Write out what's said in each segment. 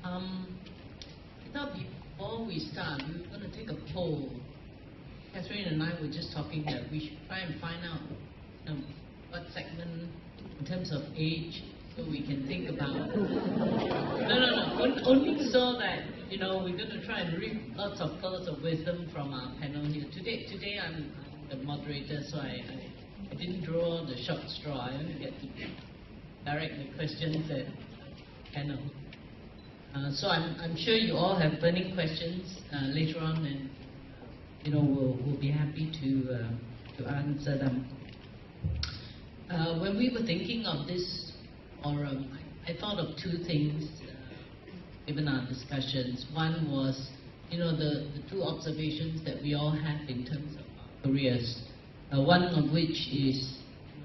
I thought before we start, we were going to take a poll. Catherine and I were just talking that we should try and find out what segment, in terms of age, so we can think about. Only so that, we're going to try and read lots of pearls of wisdom from our panel here. Today I'm the moderator, so I didn't draw the short straw. I only get to direct the questions at panel. So I'm sure you all have burning questions later on, and we'll be happy to answer them. When we were thinking of this forum, I thought of two things given our discussions. One was, the two observations that we all have in terms of our careers. One of which is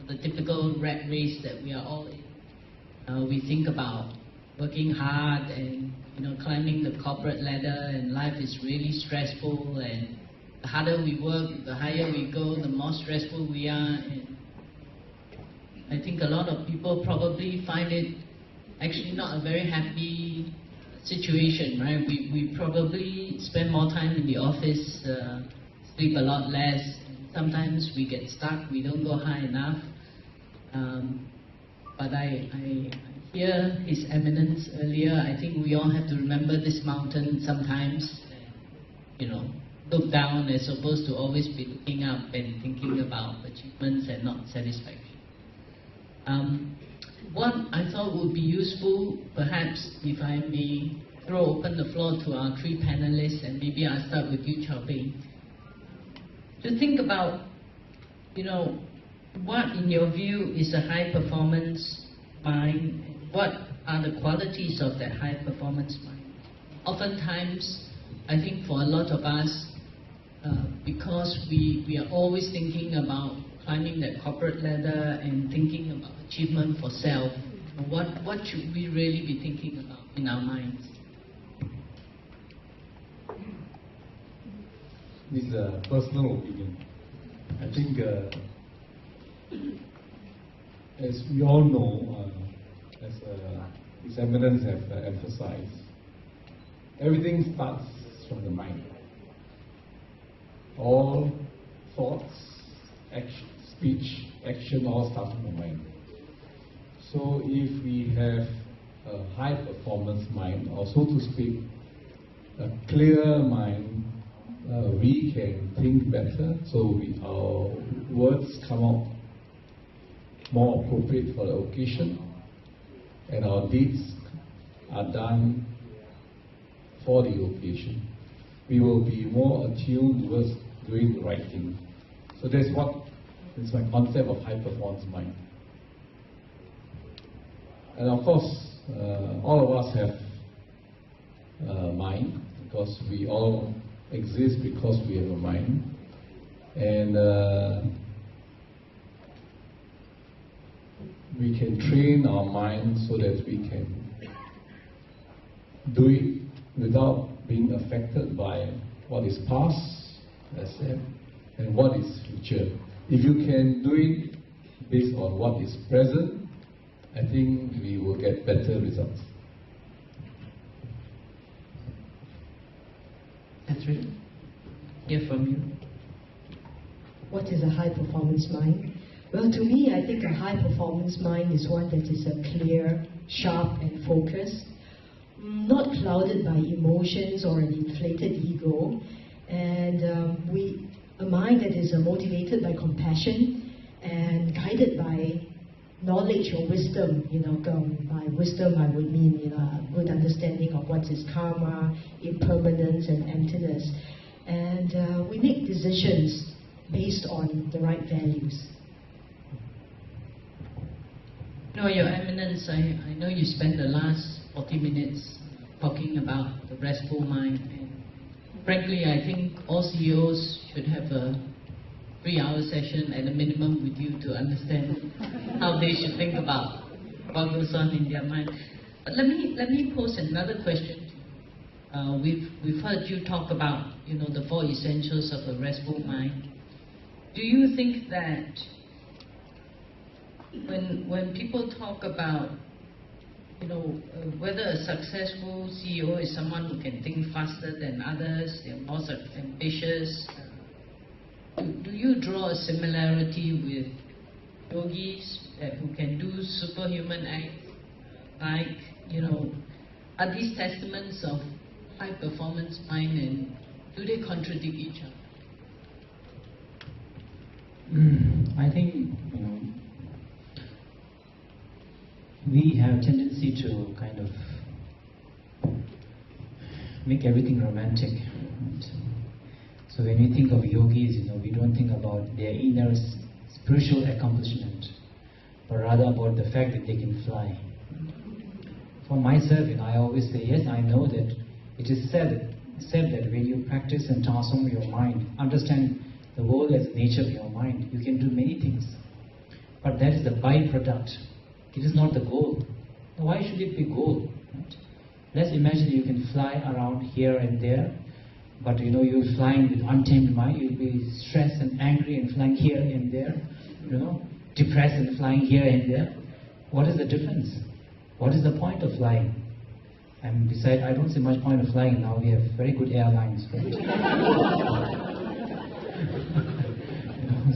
the typical rat race that we are all in. We think about working hard and climbing the corporate ladder, and life is really stressful, and the harder we work, the higher we go, the more stressful we are. And I think a lot of people probably find it actually not a very happy situation, right? We probably spend more time in the office, sleep a lot less. Sometimes we get stuck, we don't go high enough. But I hear His Eminence earlier. I think we all have to remember this mountain sometimes. Look down as opposed to always be looking up and thinking about achievements and not satisfaction. What I thought would be useful, perhaps, if I may throw open the floor to our three panelists, and maybe I'll start with you, Beng, to think about, what in your view is a high-performance mind? What are the qualities of that high-performance mind? Oftentimes, I think for a lot of us, because we are always thinking about climbing that corporate ladder and thinking about achievement for self, what should we really be thinking about in our minds? This is a personal opinion. I think, as we all know, as His Eminence have emphasized, everything starts from the mind. All thoughts, action, speech, action, all start from the mind. So if we have a high performance mind, or so to speak, a clear mind, we can think better, so our words come out more appropriate for the occasion, and our deeds are done for the occasion. We will be more attuned towards doing the right thing. So that's my concept of high performance mind. And of course, all of us have a mind, because we all exist because we have a mind. And we can train our mind so that we can do it without being affected by what is past, as said, and what is future. If you can do it based on what is present, I think we will get better results. Catherine, hear from you. What is a high-performance mind? Well, to me, I think a high-performance mind is one that is clear, sharp, and focused, not clouded by emotions or an inflated ego, and a mind that is motivated by compassion and guided by knowledge or wisdom. By wisdom I would mean a good understanding of what is karma, impermanence, and emptiness. And we make decisions based on the right values. No, Your Eminence, I know you spent the last 40 minutes talking about the restful mind. And frankly, I think all CEOs should have a 3-hour session at a minimum with you to understand how they should think about what goes on in their mind. But let me pose another question to you. We've heard you talk about the 4 essentials of a restful mind. Do you think that when people talk about whether a successful CEO is someone who can think faster than others, they're more ambitious. Do you draw a similarity with yogis who can do superhuman acts? Are these testaments of high performance mind, and do they contradict each other? I think we have a tendency to kind of make everything romantic. Right? So when we think of yogis, we don't think about their inner spiritual accomplishment, but rather about the fact that they can fly. For myself, I always say, yes, I know that it is said that when you practice and transform your mind, understand the world as nature of your mind, you can do many things. But that is the byproduct. It is not the goal. Why should it be goal? Right? Let's imagine you can fly around here and there, but you're flying with untamed mind. You'll be stressed and angry and flying here and there, depressed and flying here and there. What is the difference? What is the point of flying? And besides, I don't see much point of flying now. We have very good airlines, right?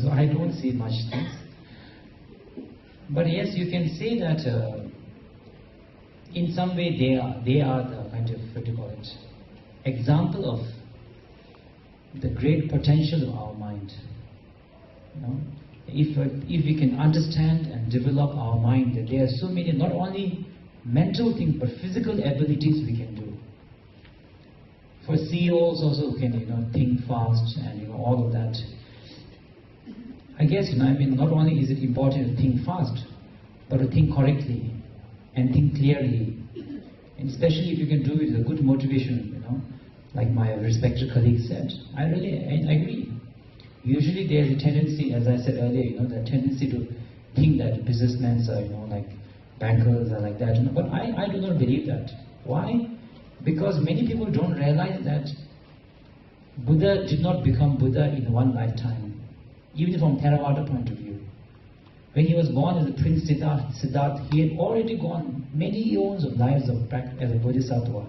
So I don't see much things. But yes, you can say that in some way they are the kind of, example of the great potential of our mind. If we can understand and develop our mind, that there are so many, not only mental things, but physical abilities we can do. For CEOs also who can, think fast and, all of that. I guess, not only is it important to think fast, but to think correctly and think clearly. And especially if you can do it with a good motivation, like my respected colleague said. I agree. Usually there is a tendency, as I said earlier, the tendency to think that businessmen are, like bankers are like that. But I do not believe that. Why? Because many people don't realize that Buddha did not become Buddha in one lifetime. Even from Theravada point of view. When he was born as a Prince Siddhartha, he had already gone many years of lives as a Bodhisattva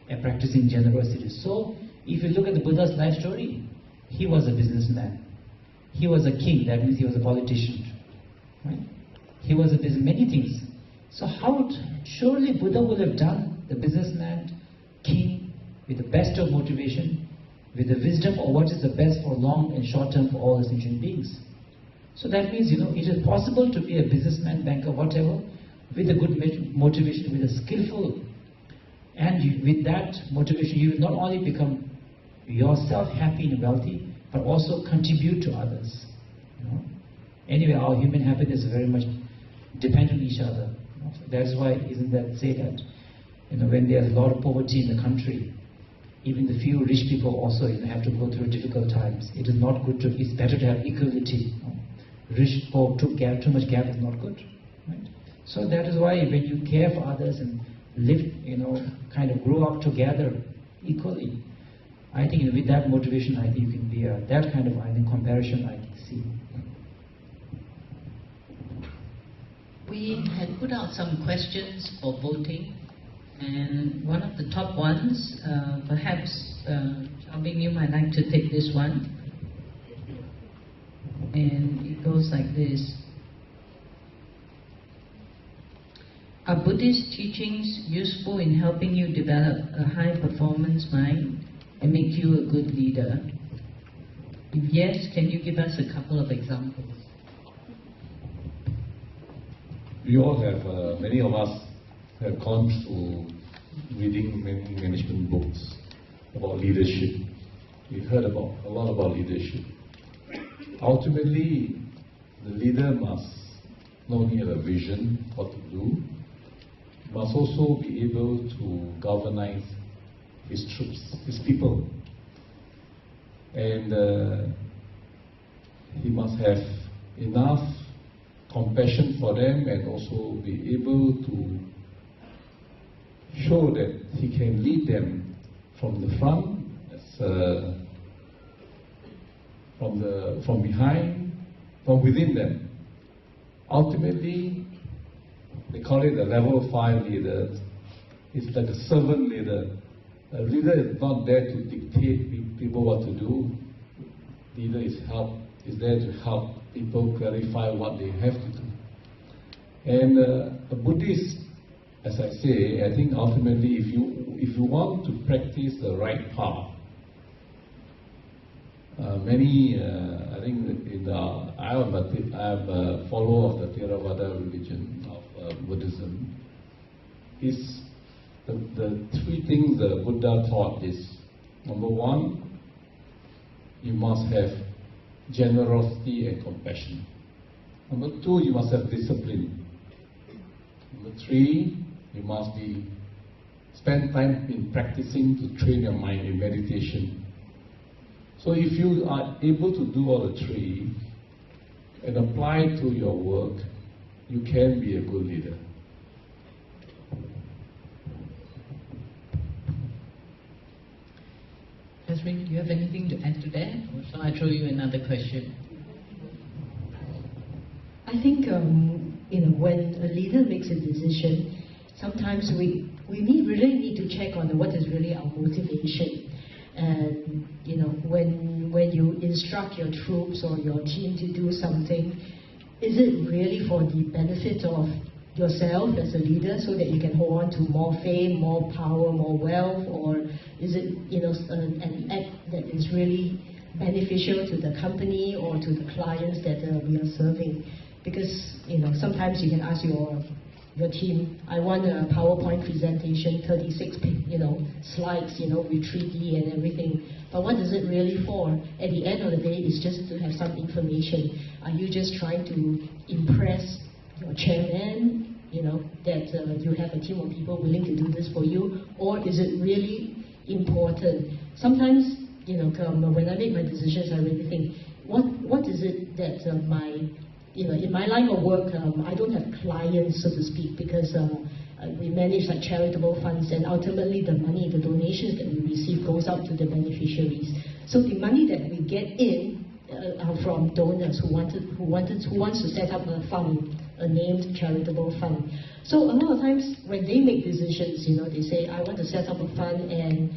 and practicing generosity. So, if you look at the Buddha's life story, he was a businessman. He was a king, that means he was a politician. Right? He was many things. So how surely Buddha would have done the businessman, king, with the best of motivation, with the wisdom of what is the best for long and short term for all the sentient beings. So that means, it is possible to be a businessman, banker, whatever, with a good motivation, with a skillful, and with that motivation, you will not only become yourself happy and wealthy, but also contribute to others. Anyway, our human happiness is very much dependent on each other. That's why, isn't that say that, when there's a lot of poverty in the country, even the few rich people also have to go through difficult times. It is not good to, it's better to have equality. Rich, poor, too much gap is not good. Right? So that is why when you care for others and live, kind of grow up together equally, I think with that motivation, I think you can be that kind of, comparison I can see. We had put out some questions for voting, and one of the top ones, perhaps Beng, you might like to take this one, and it goes like this. Are Buddhist teachings useful in helping you develop a high performance mind and make you a good leader? If yes, can you give us a couple of examples? We all have, many of us have gone through reading many management books about leadership. We've heard a lot about leadership. Ultimately, the leader must not only have a vision what to do, must also be able to galvanize his troops, his people. And he must have enough compassion for them and also be able to show that he can lead them from the front, from behind, from within them. Ultimately, they call it a level 5 leader. It's like a servant leader. A leader is not there to dictate people what to do. Leader is there to help people clarify what they have to do. And a Buddhist, as I say, I think ultimately if you want to practice the right path, I think I am a follower of the Theravada religion of Buddhism. Is the three things the Buddha taught is: number one, you must have generosity and compassion. Number two, you must have discipline. Number three, you must spend time in practicing to train your mind in meditation. So if you are able to do all the three and apply to your work, you can be a good leader. Catherine, do you have anything to add to that? Or shall I throw you another question? I think when a leader makes a decision, sometimes we really need to check on what is really our motivation. And when you instruct your troops or your team to do something, is it really for the benefit of yourself as a leader, so that you can hold on to more fame, more power, more wealth, or is it an act that is really beneficial to the company or to the clients that we are serving? Because sometimes you can ask your team, I want a PowerPoint presentation, 36 slides, with 3D and everything. But what is it really for? At the end of the day, it's just to have some information. Are you just trying to impress your chairman, that you have a team of people willing to do this for you? Or is it really important? Sometimes, when I make my decisions, I really think, what is it that in my line of work, I don't have clients, so to speak, because we manage like charitable funds, and ultimately the money, the donations that we receive goes out to the beneficiaries. So the money that we get in are from donors who wants to set up a fund, a named charitable fund. So a lot of times when they make decisions, they say, I want to set up a fund, and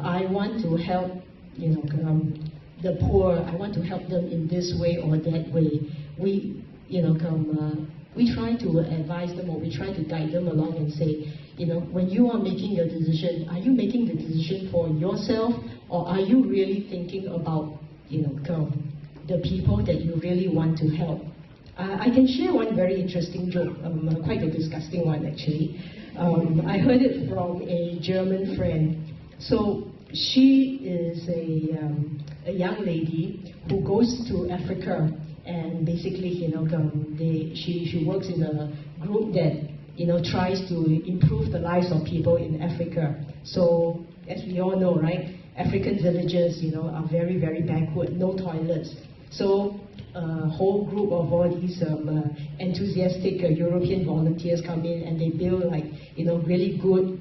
I want to help the poor. I want to help them in this way or that way. We try to advise them, or we try to guide them along and say, when you are making your decision, are you making the decision for yourself, or are you really thinking about the people that you really want to help? I can share one very interesting joke, quite a disgusting one actually. I heard it from a German friend. So she is a young lady who goes to Africa, and basically, she works in a group that tries to improve the lives of people in Africa. So as we all know, right, African villages, are very, very backward, no toilets. So a whole group of all these enthusiastic European volunteers come in, and they build really good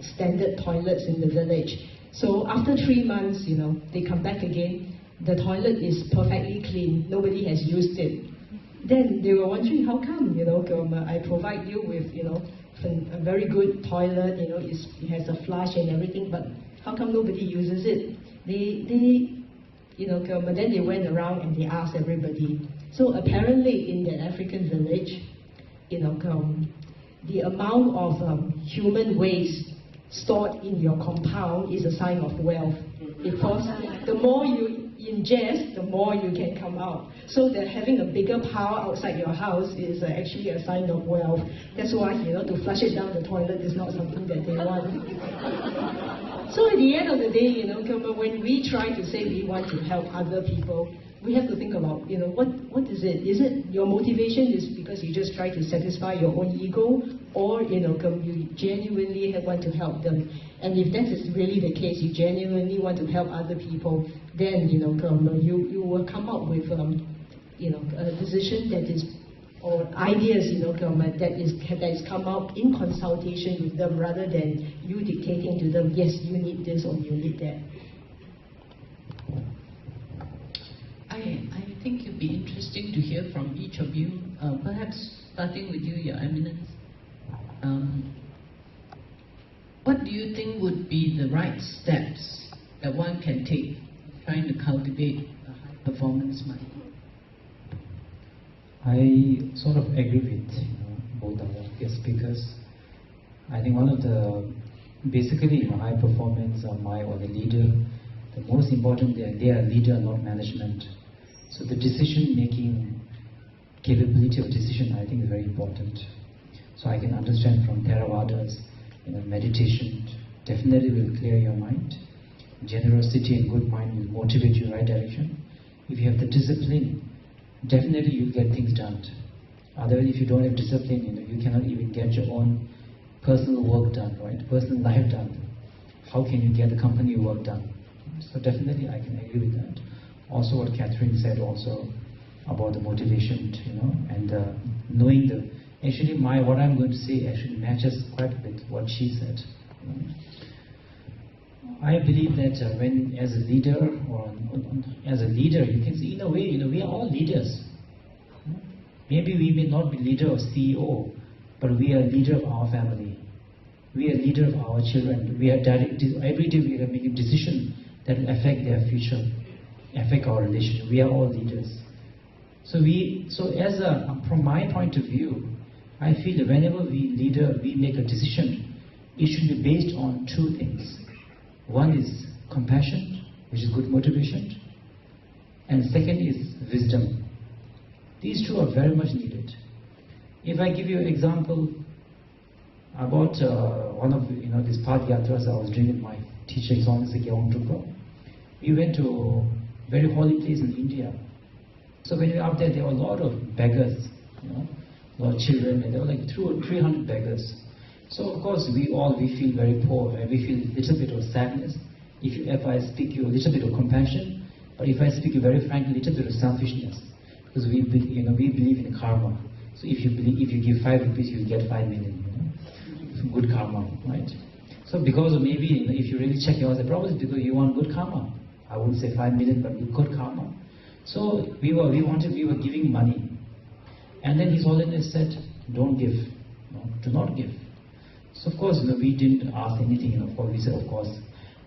standard toilets in the village. So after 3 months, they come back again. The toilet is perfectly clean. Nobody has used it. Then they were wondering, how come? I provide you with a very good toilet. It has a flush and everything, but how come nobody uses it? But then they went around and they asked everybody. So apparently in the African village, the amount of human waste stored in your compound is a sign of wealth. Because the more you ingest, the more you can come out. So that having a bigger pile outside your house is actually a sign of wealth. That's why, to flush it down the toilet is not something that they want. So at the end of the day, when we try to say we want to help other people, we have to think about, what is it? Is it your motivation is because you just try to satisfy your own ego, or you genuinely want to help them? And if that is really the case, you genuinely want to help other people, then you will come up with a decision that is, or ideas that is come out in consultation with them, rather than you dictating to them, yes, you need this or you need that. I think it'd be interesting to hear from each of you, perhaps starting with you, Your Eminence. What do you think would be the right steps that one can take trying to cultivate a high-performance mind? I sort of agree with both our guest speakers. I think one of the, basically high performance or the leader, the most important, they are leader, not management. So the decision-making capability of decision, I think, is very important. So I can understand from Theravadas, meditation definitely will clear your mind. Generosity and good mind will motivate you in the right direction. If you have the discipline, definitely you'll get things done. Otherwise, if you don't have discipline, you cannot even get your own personal work done, right? Personal life done. How can you get the company work done? So definitely I can agree with that. Also what Catherine said also about the motivation, and knowing the, actually what I'm going to say actually matches quite a bit what she said. I believe that when as a leader you can see in a way, we are all leaders. Maybe we may not be leader or CEO, but we are leader of our family. We are leader of our children. We are every day we are making decisions that will affect their future, affect our relationship. We are all leaders. So from my point of view, I feel that whenever we make a decision, it should be based on two things. One is compassion, which is good motivation, and second is wisdom. These two are very much needed. If I give you an example about one of these path yatras I was doing with my teacher, His Honesty Gyalwa, we went to a very holy place in India. So when we were up there were a lot of beggars, a lot of children, and there were like 200 or 300 beggars. So of course we feel very poor, and we feel a little bit of sadness. If I speak you a little bit of compassion, but if I speak you very frankly, a little bit of selfishness, because we believe in karma. So if you give 5 rupees, you will get 5 million. Good karma, right? So because of maybe if you really check yourself, probably because you want good karma. I wouldn't say 5 million, but good karma. So we were giving money, and then His Holiness said, "Don't give, do not give." So of course, we didn't ask anything. Of course, we said, of course,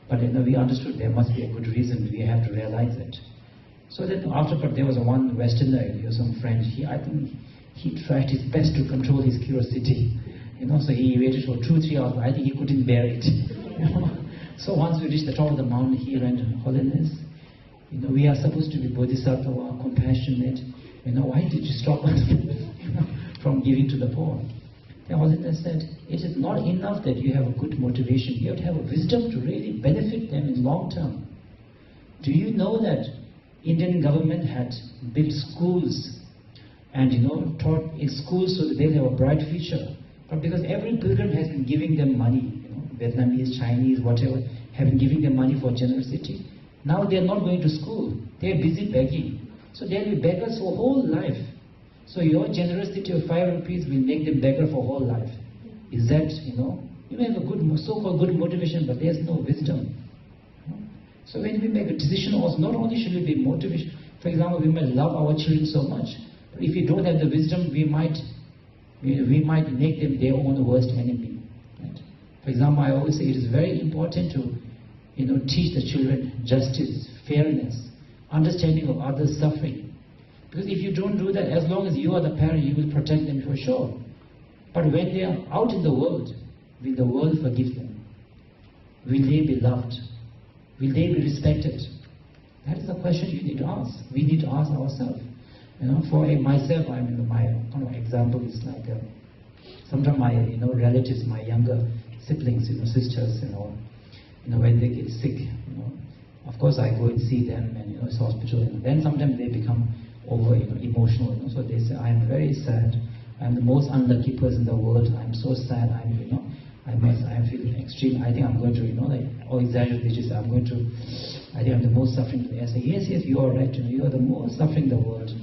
but we understood there must be a good reason. We have to realize it. So then but there was one Westerner, some friend. I think he tried his best to control his curiosity. So he waited for 2-3 hours. I think he couldn't bear it. So once we reached the top of the mountain, he went, "Holiness, we are supposed to be bodhisattva, compassionate. Why did you stop us from giving to the poor?" The Holiness said, "It is not enough that you have a good motivation. You have to have a wisdom to really benefit them in long term. Do you know that Indian government had built schools and taught in schools so that they'll have a bright future? But because every pilgrim has been giving them money, Vietnamese, Chinese, whatever, have been giving them money for generosity. Now they are not going to school. They are busy begging. So they'll be beggars for whole life. So your generosity of 5 rupees will make them beggar for whole life. Is that, you may have a good, so-called good motivation, but there's no wisdom. So when we make a decision also, not only should it be motivation, for example, we might love our children so much, but if we don't have the wisdom, we might make them their own worst enemy. Right? For example, I always say it is very important to teach the children justice, fairness, understanding of others' suffering. Because if you don't do that, as long as you are the parent, you will protect them for sure. But when they are out in the world, will the world forgive them? Will they be loved? Will they be respected? That is the question you need to ask. We need to ask ourselves. For myself, my example is like sometimes my relatives, my younger siblings, sisters, when they get sick, of course I go and see them, and it's hospital, and then sometimes they become over emotional. So they say, "I am very sad. I am the most unlucky person in the world. I am so sad. I am feeling extreme. I think I'm going to exaggerate. They just say, I think I'm the most suffering." I say, yes, you are right. You are the most suffering in the world.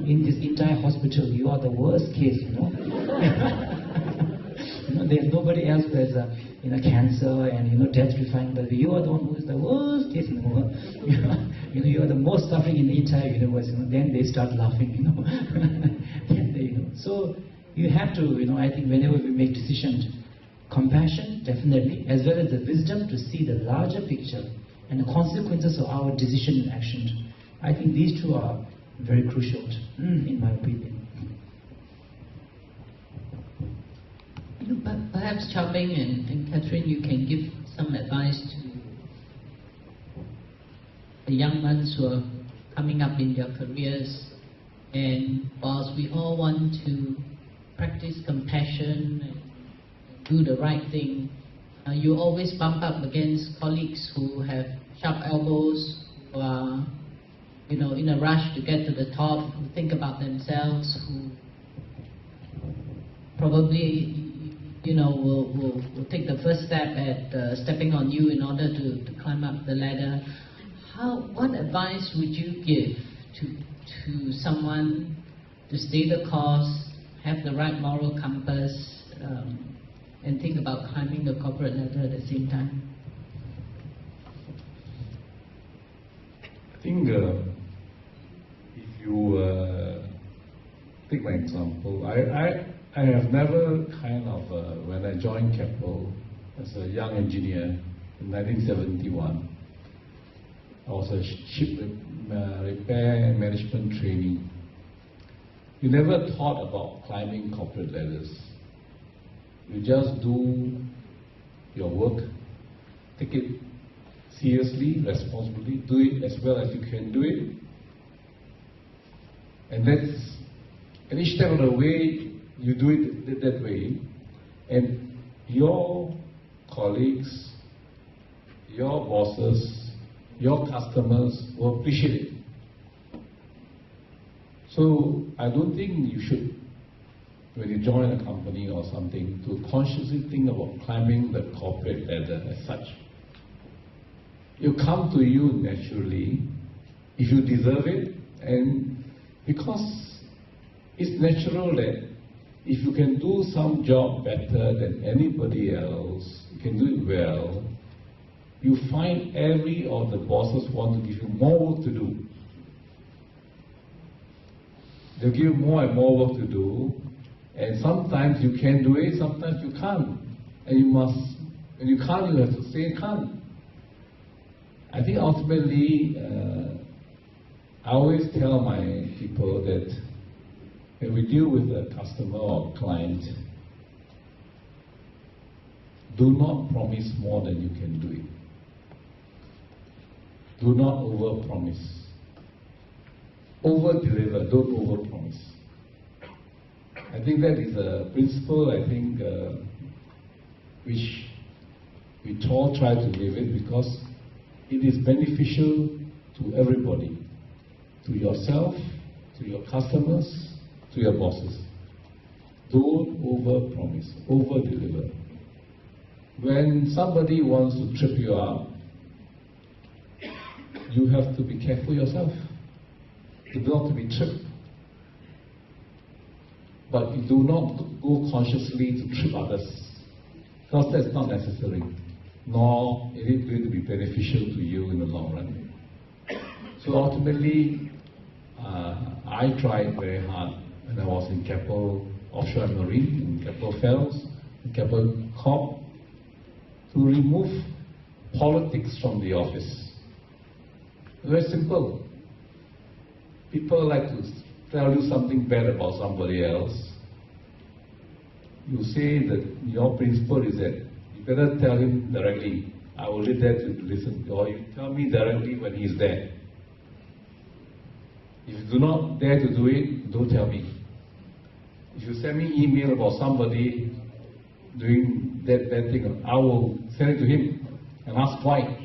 In this entire hospital, you are the worst case. There's nobody else who has cancer and death-defying, but you are the one who is the worst case in the world. You are the most suffering in the entire universe. Then they start laughing. So you have to, I think whenever we make decisions, compassion, definitely, as well as the wisdom to see the larger picture and the consequences of our decision and actions. I think these two are very crucial, in my opinion. Perhaps Chow Beng and Catherine, you can give some advice to the young ones who are coming up in their careers, and whilst we all want to practice compassion and do the right thing, you always bump up against colleagues who have sharp elbows, who are in a rush to get to the top, who think about themselves, who probably will take the first step at stepping on you in order to climb up the ladder. What advice would you give to someone to stay the course, have the right moral compass, and think about climbing the corporate ladder at the same time? I think if you take my example, I have never when I joined Keppel as a young engineer in 1971, I was a ship repair and management trainee. You never thought about climbing corporate ladders. You just do your work, take it seriously, responsibly, do it as well as you can do it. And each step of the way, you do it that way, and your colleagues, your bosses, your customers will appreciate it. So I don't think you should, when you join a company or something, to consciously think about climbing the corporate ladder as such. It will come to you naturally if you deserve it, and because it's natural that if you can do some job better than anybody else, you can do it well, you find every of the bosses want to give you more work to do. They'll give you more and more work to do, and sometimes you can do it, sometimes you can't. And you must, when you can't, you have to say you can't. I think ultimately, I always tell my people that when we deal with a customer or client, do not promise more than you can do it. Do not over-promise. Over-deliver, don't over-promise. I think that is a principle, which we all try to live it, because it is beneficial to everybody, to yourself, to your customers, to your bosses. Don't over-promise, over-deliver. When somebody wants to trip you up, you have to be careful yourself. You do not to be tripped. But you do not go consciously to trip others, because that's not necessary, nor is it going to be beneficial to you in the long run. So ultimately, I tried very hard when I was in Keppel Offshore and Marine, in Keppel Fells, in Keppel Corp, to remove politics from the office. Very simple. People like to tell you something bad about somebody else. You say that your principle is that you better tell him directly. I will be there to listen. Or you tell me directly when he's there. If you do not dare to do it, don't tell me. If you send me email about somebody doing that bad thing, I will send it to him and ask why.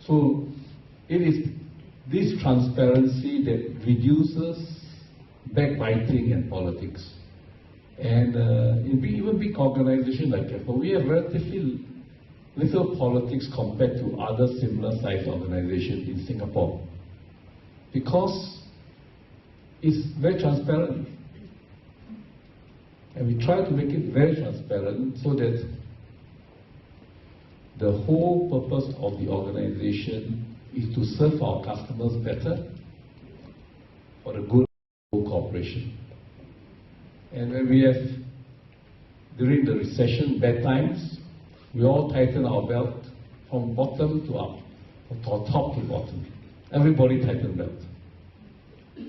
So it is this transparency that reduces backbiting and politics. And in even big organizations like Keppel, we have relatively little politics compared to other similar sized organizations in Singapore, because it's very transparent. And we try to make it very transparent so that the whole purpose of the organization is to serve our customers better for the good cooperation. And when we have, during the recession, bad times, we all tighten our belt from bottom to up, or top to bottom. Everybody tighten belt.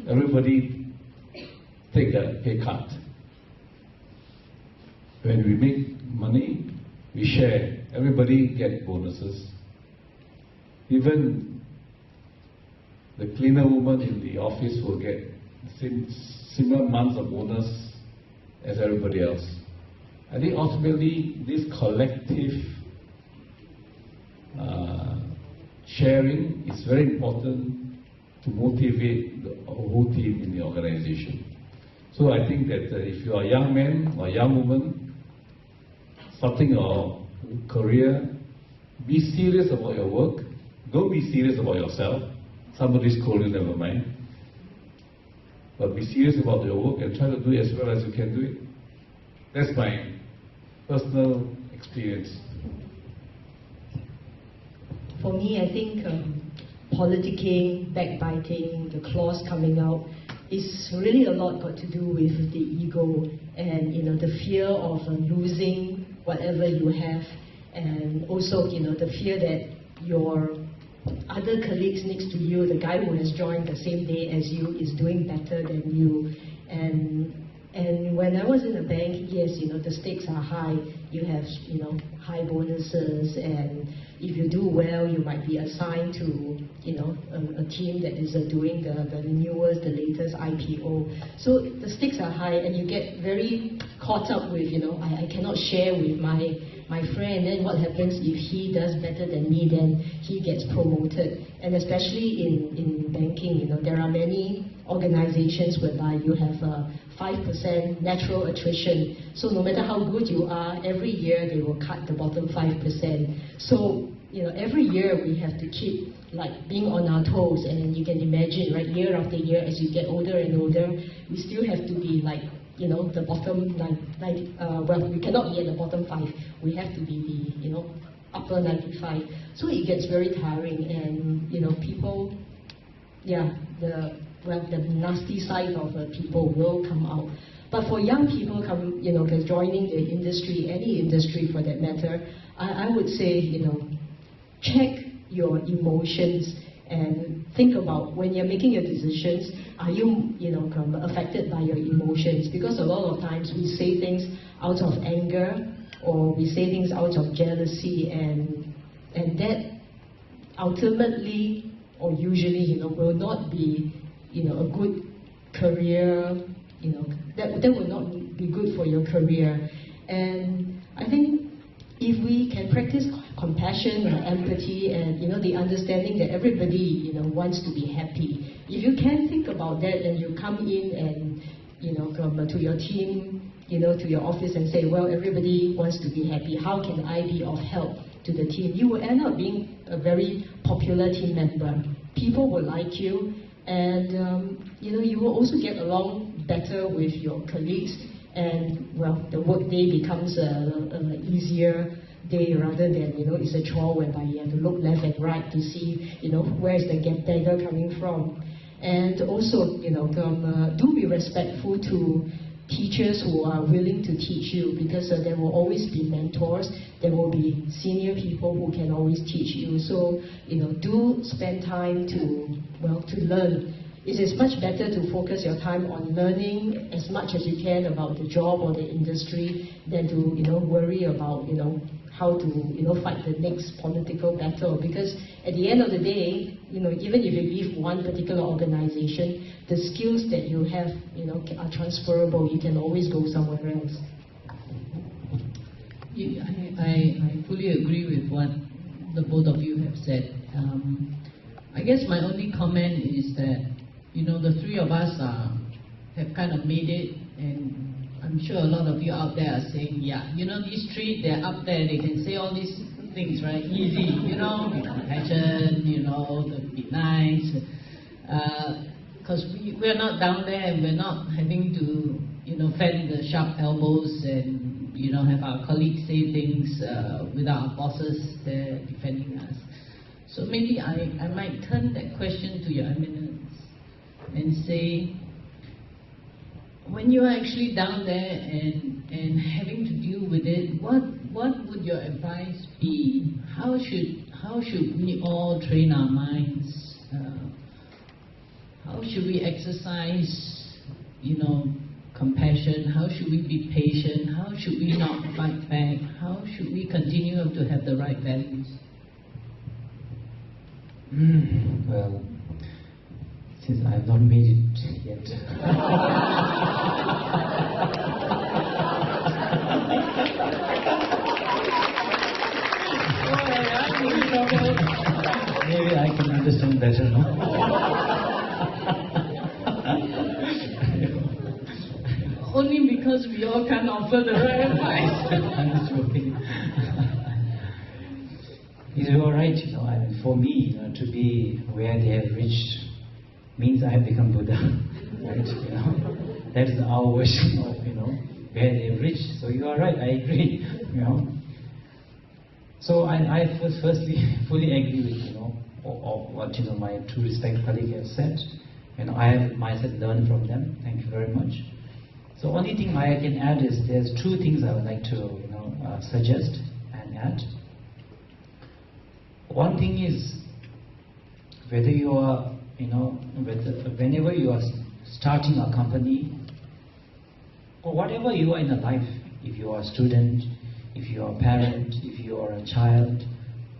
Everybody take a pay cut. When we make money, we share. Everybody get bonuses. Even the cleaner woman in the office will get similar months of bonus as everybody else. I think ultimately this collective sharing is very important to motivate the whole team in the organization. So I think that if you are a young man or a young woman starting your career, be serious about your work. Don't be serious about yourself. Somebody scold you, never mind. But be serious about your work and try to do it as well as you can do it. That's my personal experience. For me, I think politicking, backbiting, the claws coming out is really a lot got to do with the ego and the fear of losing whatever you have, and also the fear that your other colleagues next to you, the guy who has joined the same day as you, is doing better than you. And when I was in the bank, yes, the stakes are high. You have, high bonuses, and if you do well, you might be assigned to, a team that is doing the newest, the latest IPO. So the stakes are high, and you get very caught up with, I cannot share with my friend. Then what happens if he does better than me? Then he gets promoted. And especially in banking, there are many organizations whereby you have 5% natural attrition. So no matter how good you are, every year they will cut the bottom 5%. So every year we have to keep being on our toes, and you can imagine, right, year after year, as you get older and older, we still have to be the bottom well, we cannot be at the bottom 5. We have to be the upper 95. So it gets very tiring, and people, the nasty side of people will come out. But for young people joining the industry, any industry for that matter, I would say, check your emotions and think about when you're making your decisions, are you, affected by your emotions? Because a lot of times we say things out of anger, or we say things out of jealousy, and that ultimately, or usually, will not be, a good career, that will not be good for your career. And I think if we can practice compassion and empathy and the understanding that everybody wants to be happy, if you can think about that and you come in and come to your team, to your office and say, well, everybody wants to be happy, how can I be of help to the team? You will end up being a very popular team member. People will like you, and you will also get along better with your colleagues, and well, the work day becomes an easier day rather than it's a chore whereby you have to look left and right to see where is the dagger coming from. And also do be respectful to teachers who are willing to teach you, because there will always be mentors, there will be senior people who can always teach you. So do spend time to learn. It is much better to focus your time on learning as much as you can about the job or the industry than to worry about how to fight the next political battle. Because at the end of the day, even if you leave one particular organization, the skills that you have are transferable. You can always go somewhere else. I fully agree with what the both of you have said. I guess my only comment is that the three of us have kind of made it, and I'm sure a lot of you out there are saying, yeah, these three, they're up there, they can say all these things, right? Easy, be compassion, be nice. Because we're not down there, and we're not having to, fend the sharp elbows and, have our colleagues say things without our bosses there defending us. So maybe I might turn that question to Your Eminence and say, when you're actually down there and having to deal with it, what would your advice be? How should we all train our minds? How should we exercise, compassion? How should we be patient? How should we not fight back? How should we continue to have the right values? Well, since I have not made it yet. Maybe I can understand better, no? Only because we all can't offer the right advice. I'm just joking. You are right, I mean, for me, to be where they have reached means I have become Buddha, right? That is our version of, where they have reached. So you are right, I agree, So I firstly fully agree with, what, my two respected colleagues have said. I have myself learned from them. Thank you very much. So only thing I can add is there's two things I would like to, suggest and add. One thing is whether you are, whenever you are starting a company or whatever you are in a life, if you are a student, if you are a parent, if you are a child,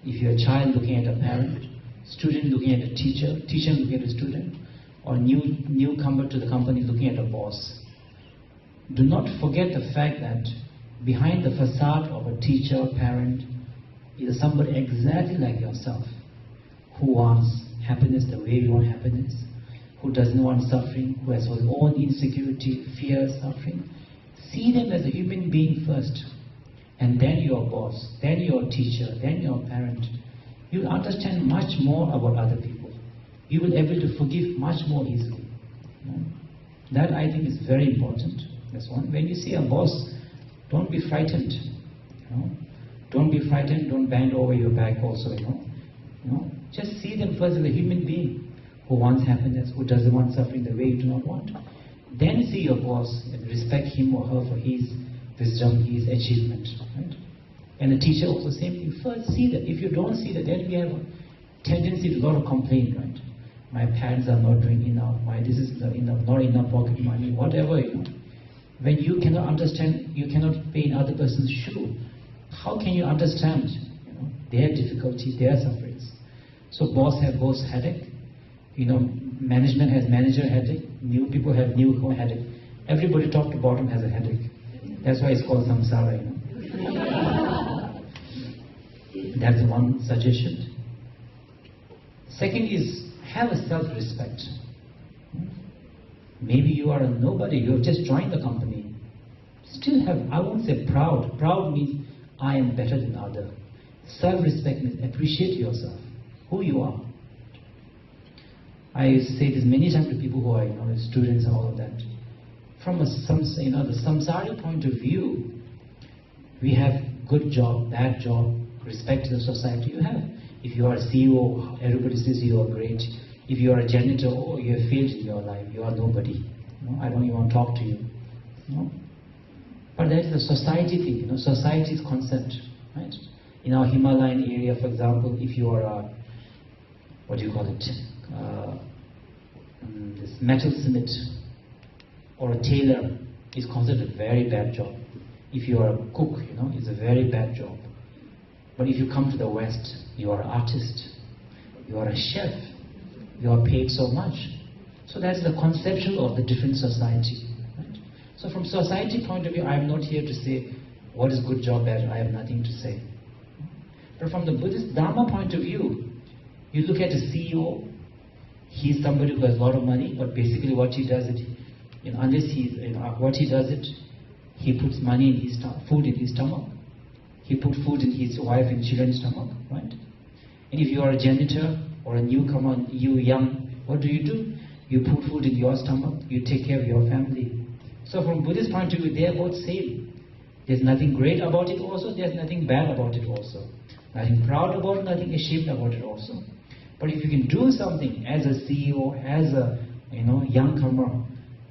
if you're a child looking at a parent, student looking at a teacher, teacher looking at a student, or newcomer to the company looking at a boss, do not forget the fact that behind the facade of a teacher, parent, is somebody exactly like yourself, who wants happiness the way you want happiness, who doesn't want suffering, who has his own insecurity, fear, suffering. See them as a human being first, and then your boss, then your teacher, then your parent. You'll understand much more about other people. You will be able to forgive much more easily. That I think is very important. That's one. When you see a boss, don't be frightened. Don't be frightened. Don't bend over your back also. Just see them first as a human being who wants happiness, who doesn't want suffering the way you do not want. Then see your boss and respect him or her for his wisdom, his achievement. Right? And the teacher also same thing. First see that. If you don't see that, then we have a tendency to a lot of complaint, right? My parents are not doing enough. Why this is not enough pocket money, whatever. When you cannot understand, you cannot pay in other person's shoe. How can you understand their difficulty, their sufferings? So boss have boss headache. Management has manager headache. New people have new headache. Everybody top to bottom has a headache. That's why it's called samsara. That's one suggestion. Second is have a self-respect. Maybe you are a nobody. You have just joined the company. Still have, I won't say proud. Proud means I am better than other. Self-respect means appreciate yourself, who you are. I say this many times to people who are, students and all of that. From the samsaric point of view, we have good job, bad job, respect to the society you have. If you are a CEO, everybody says you are great. If you are a janitor, you have failed in your life, you are nobody. I don't even want to talk to you. But that is a society thing, society's concept, right? In our Himalayan area, for example, if you are a, this metalsmith or a tailor is considered a very bad job. If you are a cook, it's a very bad job. But if you come to the West, you are an artist, you are a chef, you are paid so much. So that's the conception of the different society. Right? So from society point of view, I am not here to say what is good job, bad. I have nothing to say. But from the Buddhist Dharma point of view, you look at a CEO. He's somebody who has a lot of money, but basically what he does it, unless he, what he does it, he puts money in his food in his stomach. He put food in his wife and children's stomach, right? And if you are a janitor or a newcomer, you young, what do? You put food in your stomach, you take care of your family. So from Buddhist point of view, they are both same. There's nothing great about it also, there's nothing bad about it also. Nothing proud about it, nothing ashamed about it also. But if you can do something as a CEO, as a young comer,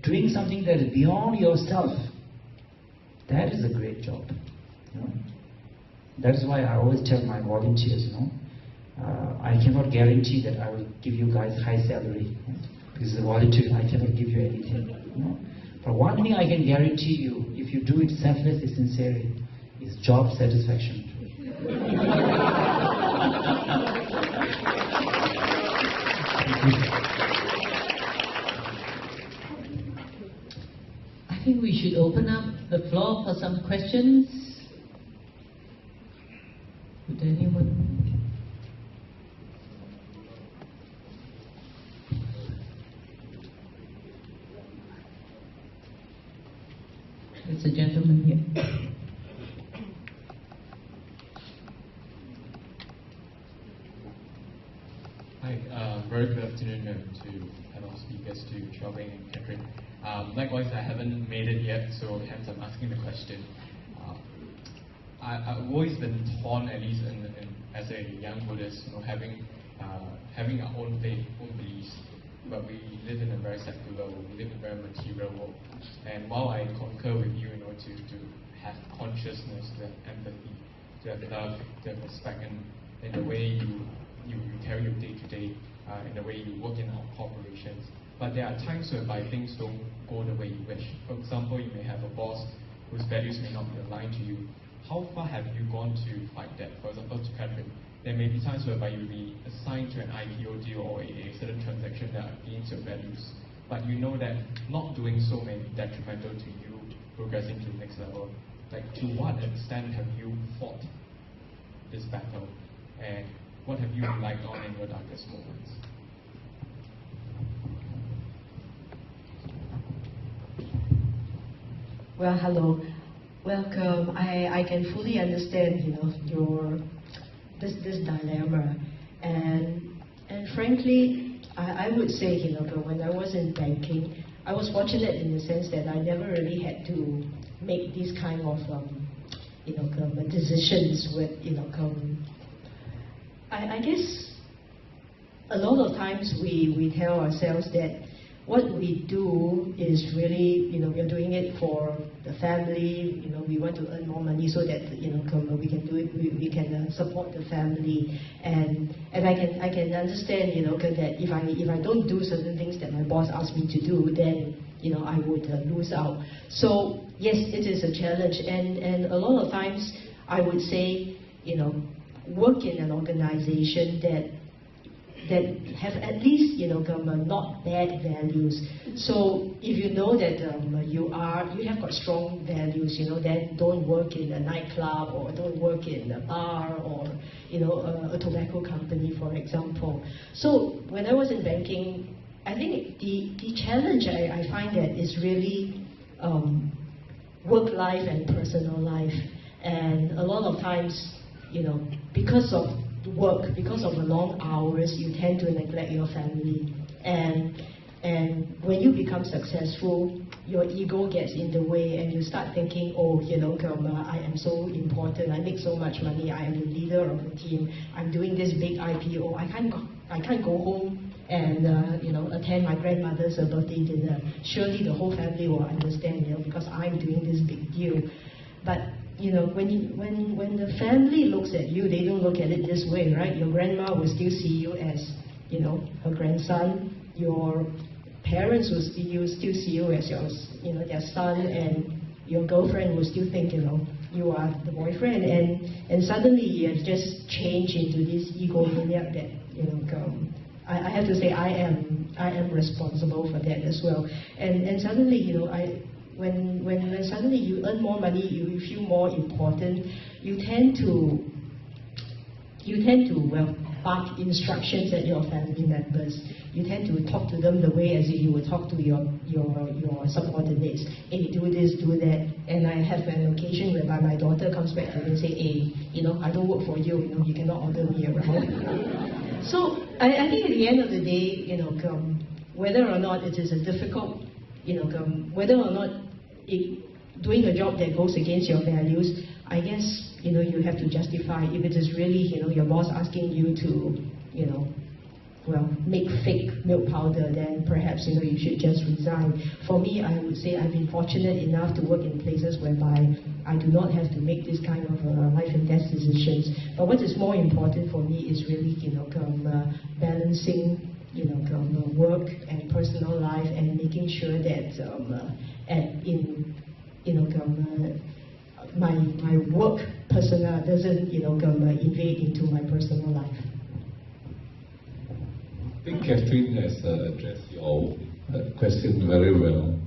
doing something that is beyond yourself, that is a great job. You know? That is why I always tell my volunteers, I cannot guarantee that I will give you guys high salary. Because as a volunteer, I cannot give you anything. But one thing I can guarantee you, if you do it selflessly, sincerely, is job satisfaction. I think we should open up the floor for some questions. Would anyone? There's a gentleman here. Hi, very good afternoon to panel speakers, to Chiau, Beng and Keppel. Likewise, I haven't made it yet, so hence I'm asking the question. I've always been torn, at least as a young Buddhist, having our own faith, own beliefs, but we live in a very secular world, we live in a very material world. And while I concur with you, to have consciousness, to have empathy, to have love, to have respect in the way you carry your day-to-day, in the way you work in corporations. But there are times whereby things don't go the way you wish. For example, you may have a boss whose values may not be aligned to you. How far have you gone to fight that? For example, to Keppel, there may be times whereby you'll be assigned to an IPO deal or a certain transaction that are against your values. But you know that not doing so may be detrimental to you progressing to the next level. Like, to what extent have you fought this battle? And what have you relied on in your darkest moments? Well, hello. Welcome. I can fully understand, your this dilemma, and frankly, I would say, when I was in banking, I was fortunate in the sense that I never really had to make these kind of, decisions with, I guess a lot of times we tell ourselves that what we do is really, we're doing it for the family, we want to earn more money so that, we can do it, we can support the family. And I can understand, that if I don't do certain things that my boss asks me to do, then, I would lose out. So, yes, it is a challenge. And a lot of times, I would say, work in an organization that have at least, not bad values. So if you know that you have got strong values, then don't work in a nightclub or don't work in a bar or, a tobacco company, for example. So when I was in banking, I think the challenge I find that is really work life and personal life. And a lot of times, because of work, because of the long hours, you tend to neglect your family. And when you become successful, your ego gets in the way and you start thinking, oh, I am so important, I make so much money, I am the leader of the team, I'm doing this big IPO, I can't go home and attend my grandmother's birthday dinner. Surely the whole family will understand, because I'm doing this big deal. But when the family looks at you, they don't look at it this way, right? Your grandma will still see you as, her grandson. Your parents will still see you as their son, and your girlfriend will still think, you are the boyfriend. And suddenly you have just changed into this egomaniac that, I have to say I am responsible for that as well. And suddenly, when suddenly you earn more money, you feel more important, you tend to bark instructions at your family members. You tend to talk to them the way as if you would talk to your subordinates. Hey, do this, do that. And I have an occasion whereby my daughter comes back to me and say, hey, I don't work for you, you cannot order me around. So I think at the end of the day, whether or not it is a difficult, whether or not doing a job that goes against your values, I guess, you have to justify. If it is really, your boss asking you to, well, make fake milk powder, then perhaps you should just resign. For me, I would say I've been fortunate enough to work in places whereby I do not have to make this kind of life and death decisions. But what is more important for me is really balancing work and personal life, and making sure that my work persona doesn't invade into my personal life. I think Catherine has addressed your question very well.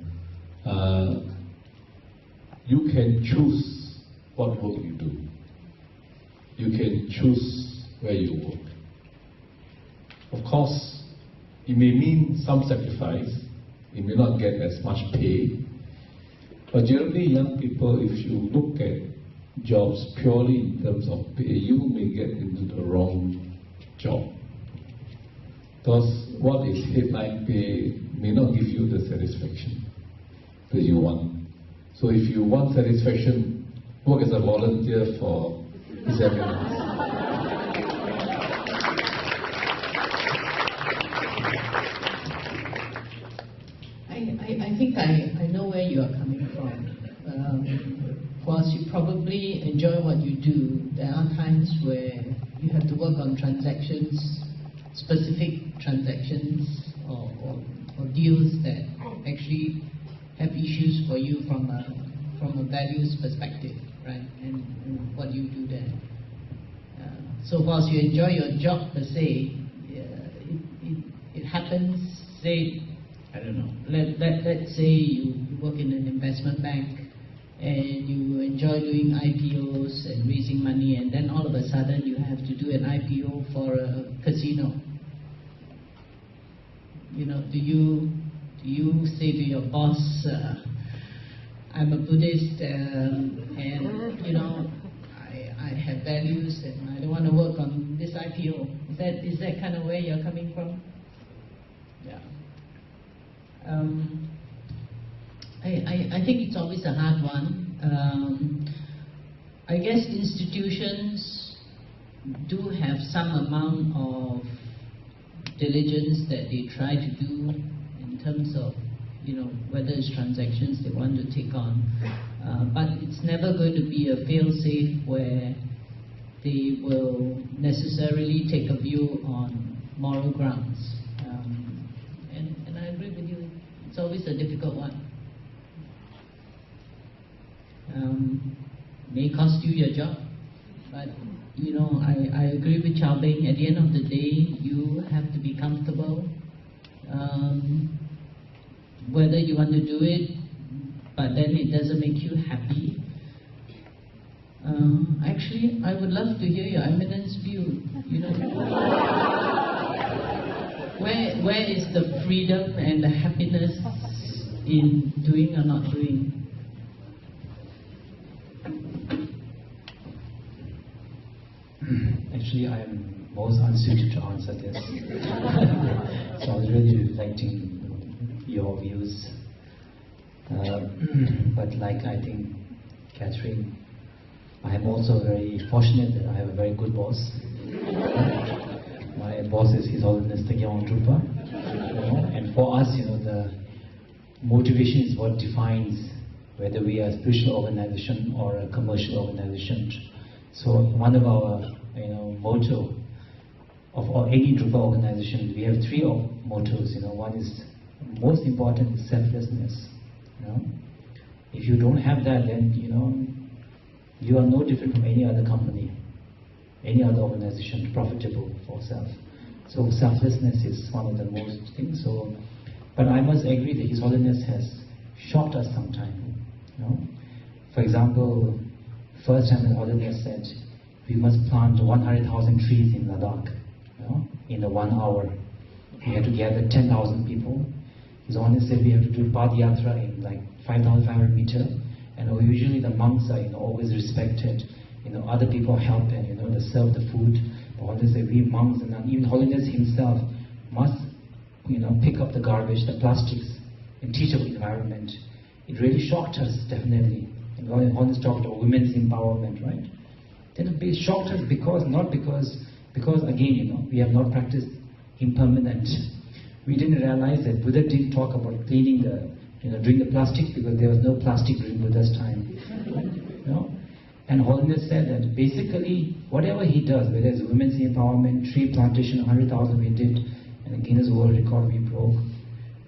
You can choose what work you do. You can choose where you work. Of course, it may mean some sacrifice. You may not get as much pay. But generally, young people, if you look at jobs purely in terms of pay, you may get into the wrong job. Because what is headline pay may not give you the satisfaction that you want. So if you want satisfaction, work as a volunteer for examiners. I think I know where you are coming from. Whilst you probably enjoy what you do, there are times where you have to work on transactions, specific transactions or deals that actually have issues for you from a values perspective, right? And what you do there. So whilst you enjoy your job per se, it happens, say, I don't know, let's say you work in an investment bank and you enjoy doing IPOs and raising money, and then all of a sudden you have to do an IPO for a casino. Do you say to your boss, I'm a Buddhist and I have values and I don't want to work on this IPO? Is that kind of where you're coming from? Yeah. I think it's always a hard one. I guess institutions do have some amount of diligence that they try to do in terms of, whether it's transactions they want to take on. But it's never going to be a fail-safe where they will necessarily take a view on moral grounds. And I agree with you, it's always a difficult one. May cost you your job, but I agree with Chow Beng. At the end of the day, you have to be comfortable. Whether you want to do it, but then it doesn't make you happy. Actually, I would love to hear your eminence view. Where is the freedom and the happiness in doing or not doing? Actually, I am most unsuited to answer this. So I was really reflecting your views. But like I think Catherine, I am also very fortunate that I have a very good boss. My boss is His Holiness the Gyalwa Trooper. And for us, the motivation is what defines whether we are a spiritual organization or a commercial organization. So one of our motto of any Drupa organization, we have three mottos. One is most important is selflessness. If you don't have that, then you are no different from any other company, any other organization profitable for self. So selflessness is one of the most things. So, but I must agree that His Holiness has shocked us sometimes. For example, first time His Holiness said we must plant 100,000 trees in Ladakh, in 1 hour. We had to gather 10,000 people. His Holiness said we have to do Padayatra in like 5,500 meters, and usually the monks are always respected. Other people help and they serve the food. But Holiness said we monks and even Holiness himself must pick up the garbage, the plastics, and teach about environment. It really shocked us, definitely. And Holiness talked about women's empowerment, right? Then it shocked us because again, we have not practiced impermanent. We didn't realize that Buddha didn't talk about cleaning doing the plastic, because there was no plastic during Buddha's time. And Holiness said that basically whatever he does, whether it's women's empowerment, tree plantation, 100,000 we did, and the Guinness World Record we broke,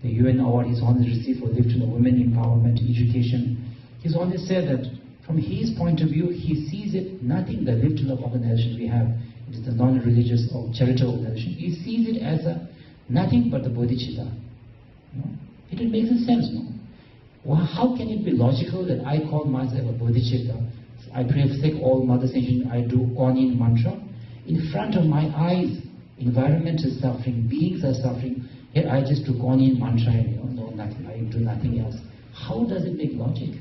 the UN award His Holiness received for lifting of women empowerment, education. He's always said that from his point of view, he sees it nothing the lifting of organization we have. It is the non-religious or charitable organization. He sees it as nothing but the bodhicitta. It makes sense, no? Well, how can it be logical that I call myself a bodhicitta? I pray for sake all Mother Saint, I do Guanyin mantra. In front of my eyes, environment is suffering, beings are suffering, yet I just do Guanyin mantra and no, nothing, I do nothing else. How does it make logic?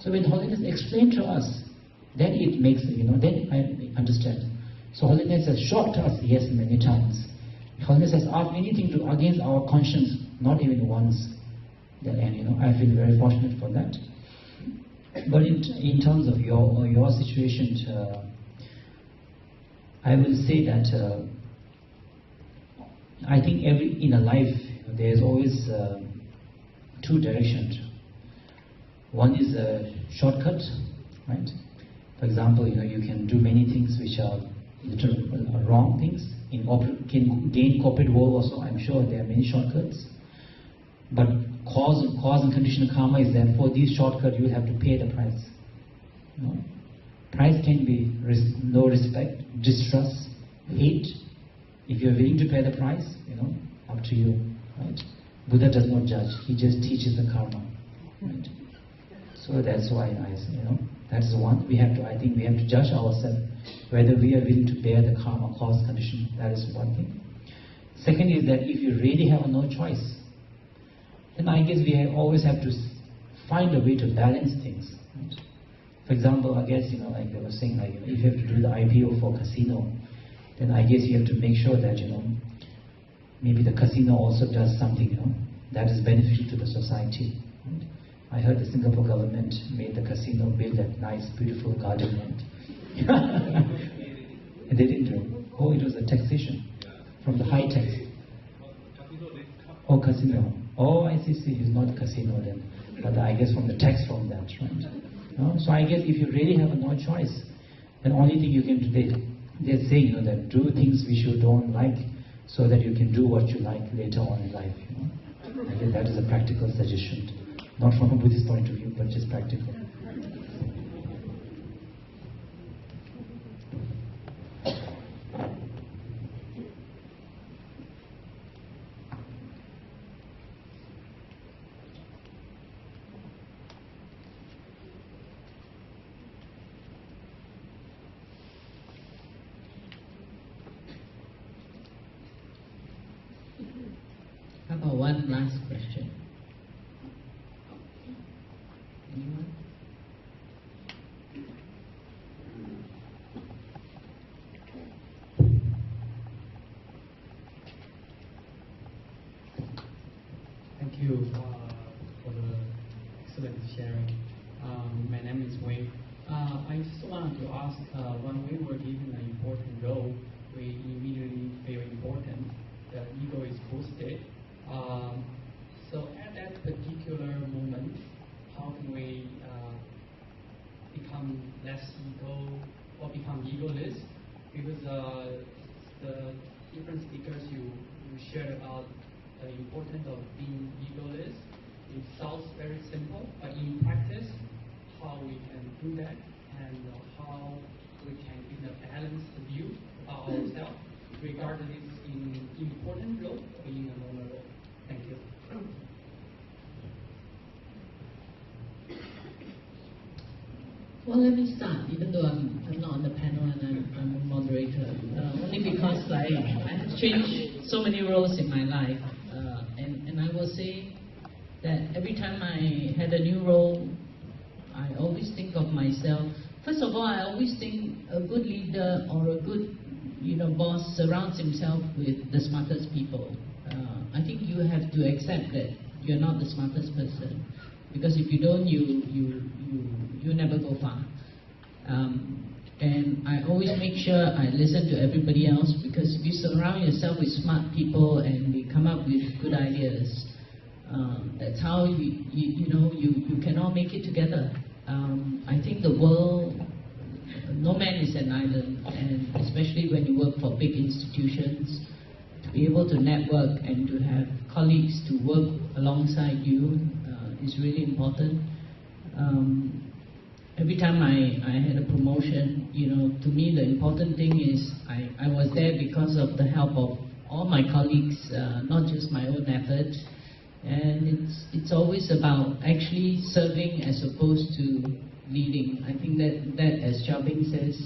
So when Holiness explained to us, then it makes, then I understand. So Holiness has shocked us, yes, many times. Holiness has asked many things against our conscience, not even once. And I feel very fortunate for that. But in terms of your situation, I will say that I think in a life there's always two directions. One is a shortcut, right? For example, you can do many things which are wrong things. In gain corporate world also, I'm sure there are many shortcuts. But cause and condition karma is there. For these shortcuts, you will have to pay the price. Price can be no respect, distrust, hate. If you're willing to pay the price, up to you. Right? Buddha does not judge; he just teaches the karma. Right? So that's why that's one. I think we have to judge ourselves whether we are willing to bear the karma, cause, condition. That is one thing. Second is that if you really have no choice, then I guess we always have to find a way to balance things. Right? For example, I guess, like they were saying, like, if you have to do the IPO for casino, then I guess you have to make sure that, maybe the casino also does something, that is beneficial to the society. Right? I heard the Singapore government made the casino build that nice, beautiful garden. Right? And they didn't do. Oh, it was a taxation from the high tax. Oh, casino. Oh, I see. It's not a casino then. But I guess from the tax from that, right? So I guess if you really have no choice, then only thing you can do, they're saying, that do things which you don't like so that you can do what you like later on in life. I guess that is a practical suggestion. Not from a Buddhist point of view, but just practical. How about one last question? Anyone? Thank you for the excellent sharing. My name is Wei. I just wanted to ask, when we were given an important role, we immediately feel important. The ego is boosted. So at that particular moment, how can we become less ego or become egoless? Because the different speakers you shared about the importance of being egoless, it sounds very simple, but in practice, how we can do that and how we can get a balanced view about ourselves, regardless in important role or in a normal role. Thank you. Well, let me start, even though I'm not on the panel and I'm a moderator, only because I have changed so many roles in my life, and I will say that every time I had a new role, I always think of myself. First of all, I always think a good leader or a good boss surrounds himself with the smartest people. I think you have to accept that you're not the smartest person, because if you don't, you never go far. And I always make sure I listen to everybody else, because if you surround yourself with smart people and they come up with good ideas, that's how you can all make it together. I think the world, no man is an island, and especially when you work for big institutions, to be able to network and to have colleagues to work alongside you is really important. Every time I had a promotion, to me the important thing is I was there because of the help of all my colleagues, not just my own effort. And it's always about actually serving as opposed to leading. I think that as Beng says,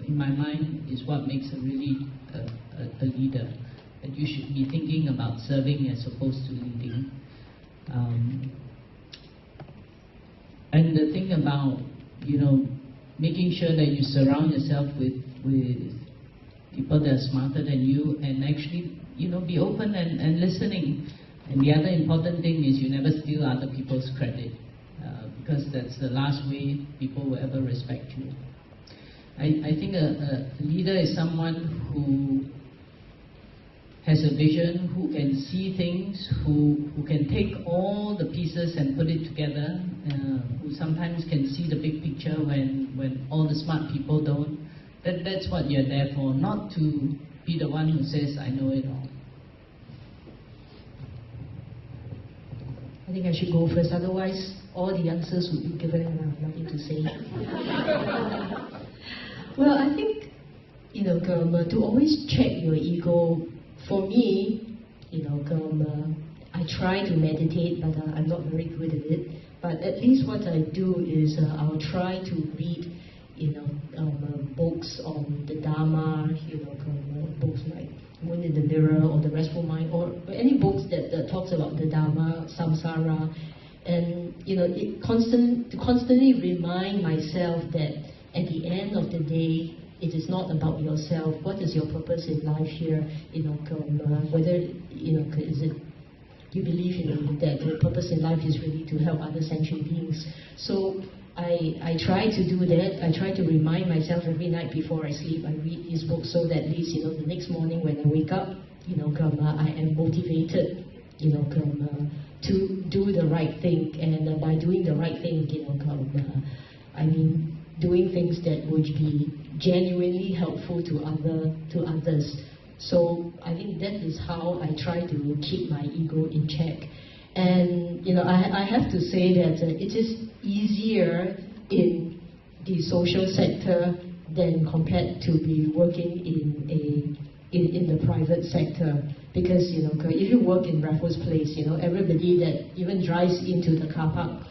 in my mind, is what makes a really a leader. That you should be thinking about serving as opposed to leading. And the thing about making sure that you surround yourself with people that are smarter than you, and actually be open and listening. And the other important thing is you never steal other people's credit, because that's the last way people will ever respect you. I think a leader is someone who has a vision, who can see things, who can take all the pieces and put it together, who sometimes can see the big picture when all the smart people don't. That's what you're there for, not to be the one who says, I know it all. I think I should go first, otherwise all the answers would be given and I have nothing to say. Well, I think, to always check your ego, for me, I try to meditate, but I'm not very good at it. But at least what I do is I'll try to read, books on the Dharma, books like Woon in the Mirror or The Restful Mind, or any books that talks about the Dharma, samsara, and it constantly remind myself that at the end of the day, it is not about yourself. What is your purpose in life here? Whether is it you believe that the purpose in life is really to help other sentient beings. So I try to do that. I try to remind myself every night before I sleep. I read these books so that at least the next morning when I wake up, I am motivated, to do the right thing. And by doing the right thing, I mean doing things that would be genuinely helpful to others. So I think that is how I try to keep my ego in check. And I have to say that it is easier in the social sector than compared to be working in the private sector, because if you work in Raffles Place, everybody that even drives into the car park,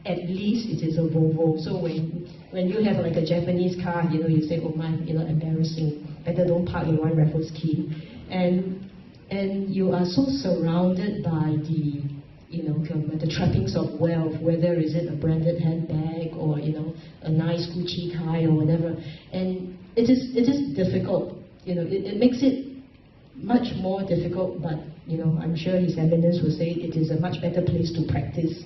at least it is a Volvo. So when you have like a Japanese car, you say, oh my, embarrassing, better don't park in one Raffles Quay. And you are so surrounded by the trappings of wealth, whether is it a branded handbag or a nice Gucci tie or whatever. And it is difficult. It makes it much more difficult. But I'm sure His Eminence will say it is a much better place to practice,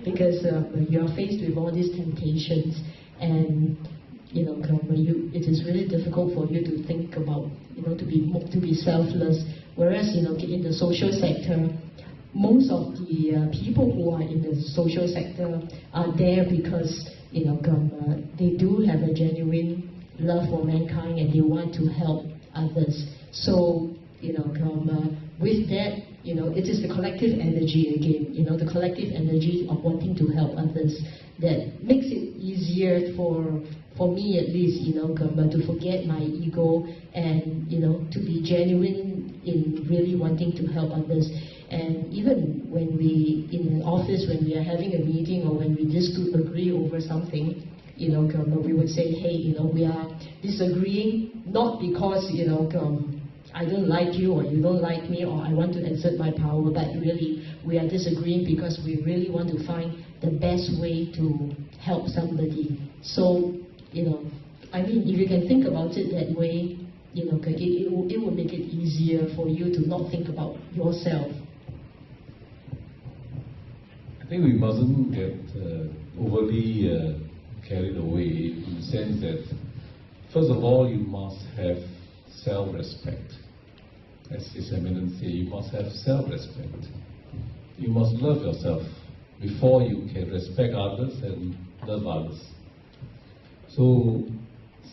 because you are faced with all these temptations, and it is really difficult for you to think about to be selfless. Whereas in the social sector, most of the people who are in the social sector are there because they do have a genuine love for mankind and they want to help others. So with that, it is the collective energy again, the collective energy of wanting to help others that makes it easier for me at least, to forget my ego and, to be genuine in really wanting to help others. And even when we, in an office, when we are having a meeting or when we disagree over something, we would say, hey, we are disagreeing not because, I don't like you or you don't like me or I want to exert my power, but really we are disagreeing because we really want to find the best way to help somebody. So, if you can think about it that way, it will make it easier for you to not think about yourself. I think we mustn't get overly carried away, in the sense that First of all, you must have self-respect. As His Eminence say, you must have self-respect. You must love yourself before you can respect others and love others. So,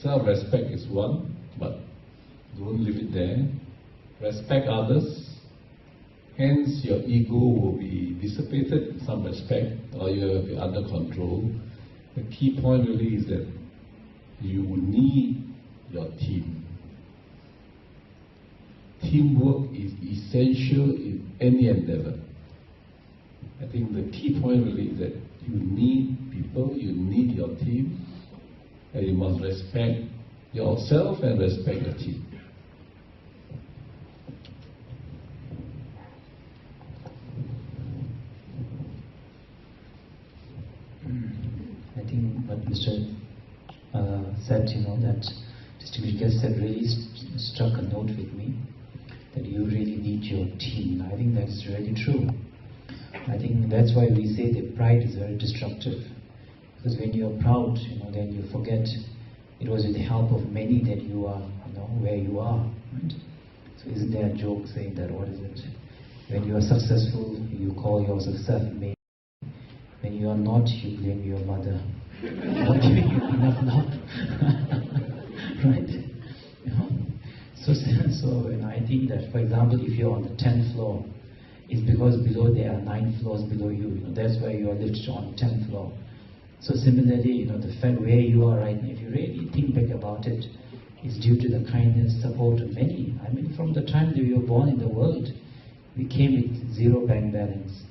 self-respect is one, but don't leave it there. Respect others, hence your ego will be dissipated in some respect, or you will be under control. The key point really is that you will need your team. Teamwork is essential in any endeavor. I think the key point really is that you need people, you need your team, and you must respect yourself and respect your team. I think what Mr. Said, that distinguished guest said really struck a note with me, that you really need your team. I think that's really true. I think that's why we say that pride is very destructive. Because when you're proud, then you forget it was with the help of many that you are, where you are. Right? So isn't there a joke saying that, what is it? When you are successful, you call yourself self-made. When you are not, you blame your mother. Not giving you enough love. Right? So when I think that, for example, if you're on the 10th floor, it's because below there are 9 floors below you. That's why you are lifted on the 10th floor. So similarly, the fact where you are right now, if you really think back about it, is due to the kindness, support of many. I mean, from the time that we were born in the world, we came with 0 bank balance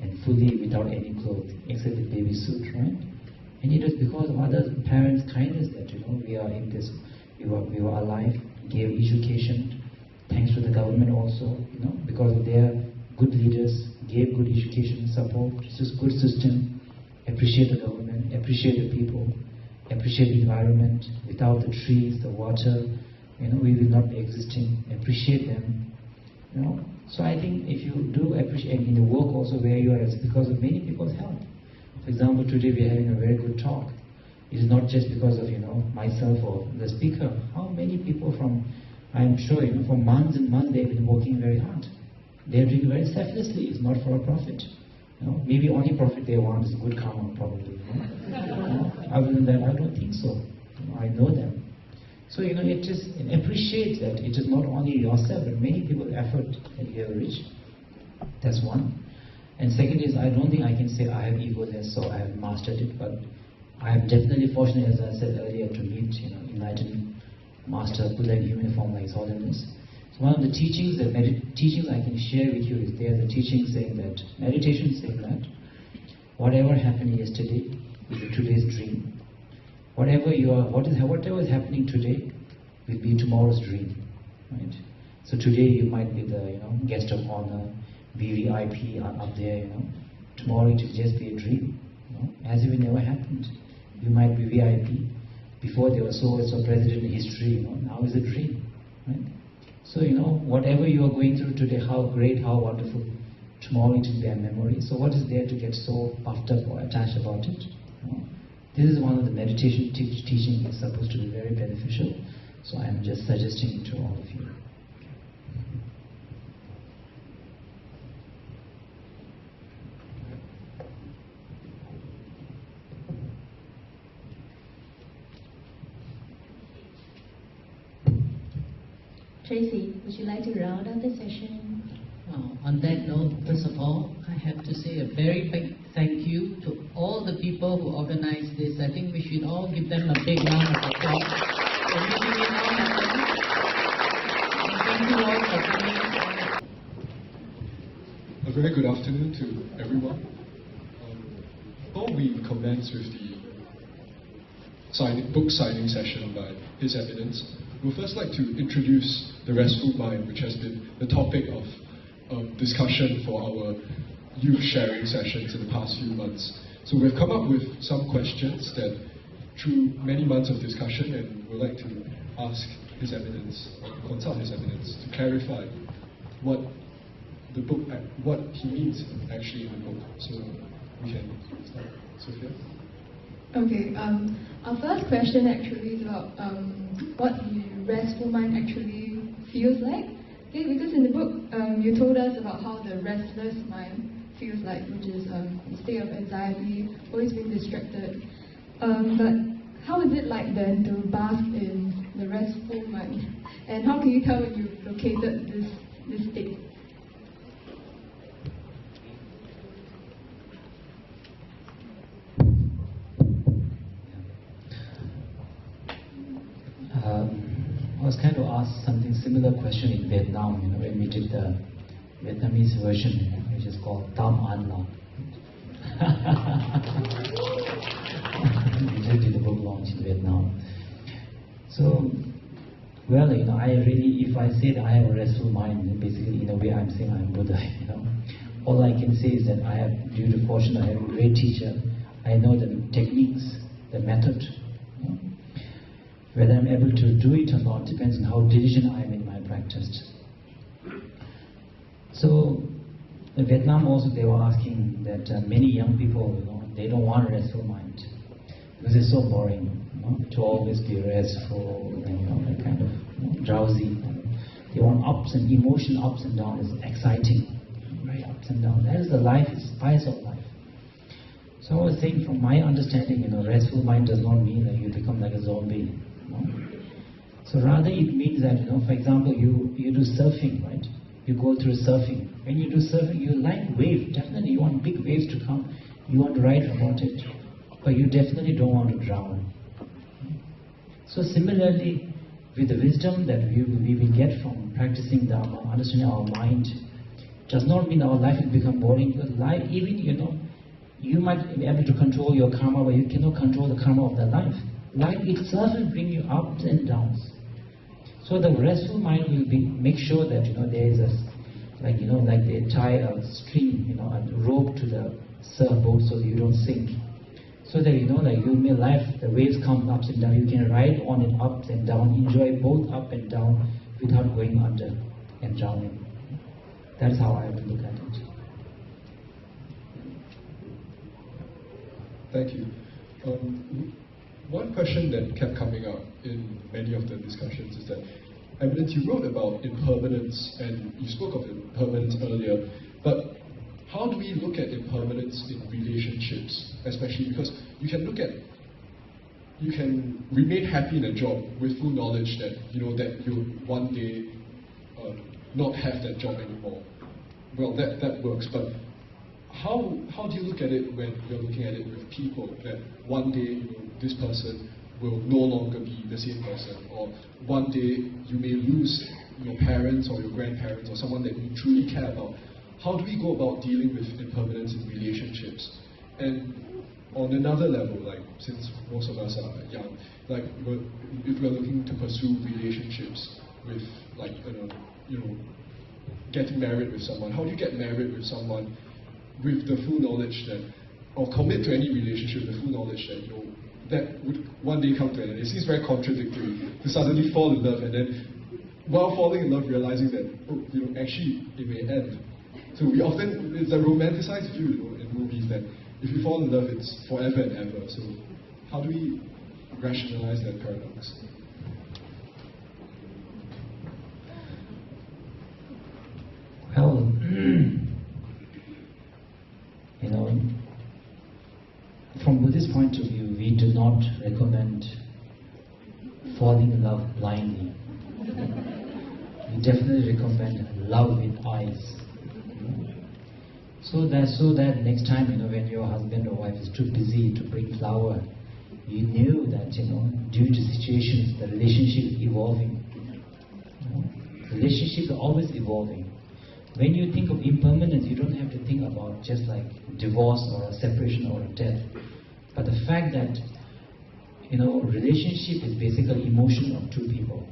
and fully without any clothes, except the baby suit, right? And it was because of other parents' kindness that we are in this. We were alive, gave education, thanks to the government also, because of their good leaders, gave good education, support, it's just good system. Appreciate the government, appreciate the people, appreciate the environment. Without the trees, the water, we will not be existing. Appreciate them, So I think if you do appreciate, and in the work also where you are, it's because of many people's help. For example, today we are having a very good talk. It is not just because of myself or the speaker. How many people I'm sure for months and months they've been working very hard. They're doing very selflessly. It's not for a profit. Maybe only profit they want is good karma, probably. Other than that, I don't think so. I know them. So it just appreciate that it is not only yourself, but many people's effort that you have reached. That's one. And second is, I don't think I can say I have egoless, so I have mastered it, but I am definitely fortunate, as I said earlier, to meet enlightened master, Buddha in human form like His Holiness. So one of the teachings teachings I can share with you is there's a teaching saying that, meditation saying that, whatever happened yesterday is today's dream. Whatever is happening today will be tomorrow's dream. Right? So today you might be the guest of honor, VVIP up there. Tomorrow it will just be a dream. As if it never happened. You might be VIP. Before there was so president in history. Now is a dream. Right? So whatever you are going through today, how great, how wonderful. Tomorrow it will be a memory. So what is there to get so puffed up or attached about it? This is one of the meditation teaching is supposed to be very beneficial. So I am just suggesting it to all of you. Tracey, would you like to round up the session? On that note, first of all, I have to say a very big thank you to all the people who organized this. I think we should all give them a big round of applause for making it all happen. And thank you all for coming. A very good afternoon to everyone. Before we commence with the book signing session by His Eminence, we'd first like to introduce the restful mind, which has been the topic of discussion for our youth sharing sessions in the past few months. So we've come up with some questions that through many months of discussion, and we'd like to ask His Eminence, consult His Eminence to clarify what the book, what he means actually in the book. So we can start. Sophia? Okay, our first question actually is about what the restful mind actually feels like. Okay, because in the book you told us about how the restless mind feels like, which is a state of anxiety, always being distracted. But how is it like then to bask in the restful mind? And how can you tell when you've located this state? I was kind of asked something similar question in Vietnam, when we did the Vietnamese version, which is called Tam An Lam. We did the book launch in Vietnam. So, well, I really, if I say that I have a restful mind, then basically in a way I'm saying I'm Buddha, All I can say is that I have, due to fortune, I have a great teacher. I know the techniques, the method. Whether I'm able to do it or not depends on how diligent I am in my practice. So, in Vietnam also they were asking that many young people, they don't want a restful mind because it's so boring, to always be restful and kind of drowsy. They want ups and emotion, ups and downs, is exciting, right? Ups and downs. That is the life, it's spice of life. So I was saying, from my understanding, restful mind does not mean that you become like a zombie. So rather it means that, for example, you do surfing, right? You go through surfing. When you do surfing, you like waves. Definitely you want big waves to come. You want to write about it. But you definitely don't want to drown. So similarly, with the wisdom that we will get from practicing Dharma, understanding our mind, does not mean our life will become boring. Because life, even, you might be able to control your karma, but you cannot control the karma of the life. Life itself will bring you ups and downs. So the restful mind will make sure that there is a, like they tie a string, a rope to the surfboat so that you don't sink. So that like you may life, the waves come ups and down, you can ride on it up and down, enjoy both up and down without going under and drowning. That's how I would look at it. Thank you. One question that kept coming up in many of the discussions is that, Evidence, you wrote about impermanence and you spoke of impermanence earlier, but how do we look at impermanence in relationships, especially because you can remain happy in a job with full knowledge that that you'll one day not have that job anymore. Well, that works, but how do you look at it when you're looking at it with people, that one day this person will no longer be the same person, or one day you may lose your parents or your grandparents or someone that you truly care about? How do we go about dealing with impermanence in relationships? And on another level, like since most of us are young, like if we're looking to pursue relationships with getting married with someone, how do you get married with someone with the full knowledge that, or commit to any relationship with the full knowledge that that would one day come to an end? It seems very contradictory to suddenly fall in love and then, while falling in love, realizing that actually it may end. So we often, it's a romanticized view in movies that if you fall in love, it's forever and ever. So how do we rationalize that paradox? Well, from Buddhist point of view, we do not recommend falling in love blindly. We definitely recommend love with eyes. So that next time, when your husband or wife is too busy to bring flower, you knew that, due to situations, the relationship is evolving. Relationships are always evolving. When you think of impermanence, you don't have to think about just like divorce or a separation or a death. But the fact that, relationship is basically emotion of two people.